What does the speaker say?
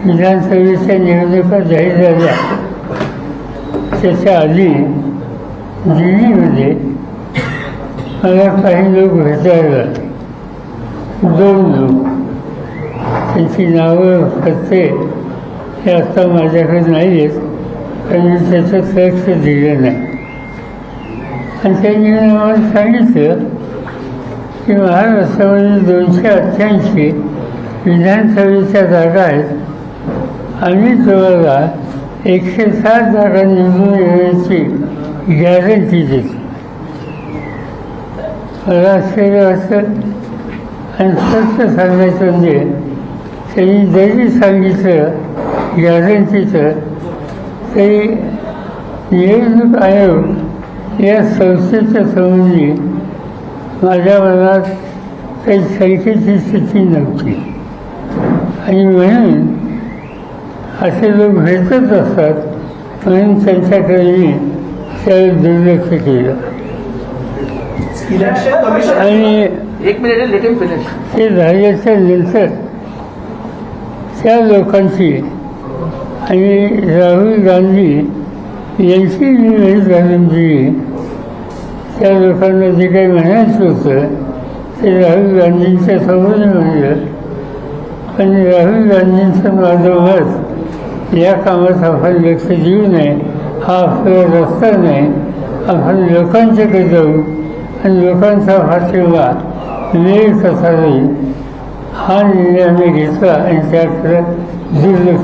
विधानसभेच्या निवडणुका जाहीर झाल्या त्याच्या आधी दिल्लीमध्ये मला काही लोक भेटायला, 2 लोक, त्यांची नावं पत्ते हे आता माझ्याकडे नाही आहेत, पण मी त्याचं लक्ष दिलं नाही. आणि त्यांनी आम्हाला सांगितलं की महाराष्ट्रामध्ये 288 विधानसभेच्या जागा आहेत आणि तुम्हाला 107 जागा निवडून येण्याची गॅरंटी देते. मला आश्चर्य वाटतं. आणि सत्य सांगायचं म्हणजे त्यांनी जरी सांगितलं गॅरंटीचं तरी निवडणूक आयोग या संस्थेच्या संबंधी माझ्या मनात काही संख्येची स्थिती नव्हती. आणि म्हणून असे लोक भेटत असतात म्हणून त्यांच्याकडे मी त्यावेळी दुर्लक्ष केलं. आणि ते झाल्याच्या नंतर त्या लोकांची आणि राहुल गांधी यांची मी घालून दिली. त्या लोकांना जे काही म्हणायचं होतं ते राहुल गांधींच्या समोर म्हणलं. पण राहुल गांधींचं माझं मत या कामात आपण लक्ष देऊ नये, हा आपला रस्ता नाही. आपण लोकांच्याकडे जाऊ आणि लोकांचा पाठिंबा वेळ कसा होईल हा निर्णय आम्ही घेतला आणि त्याकडे दुर्लक्ष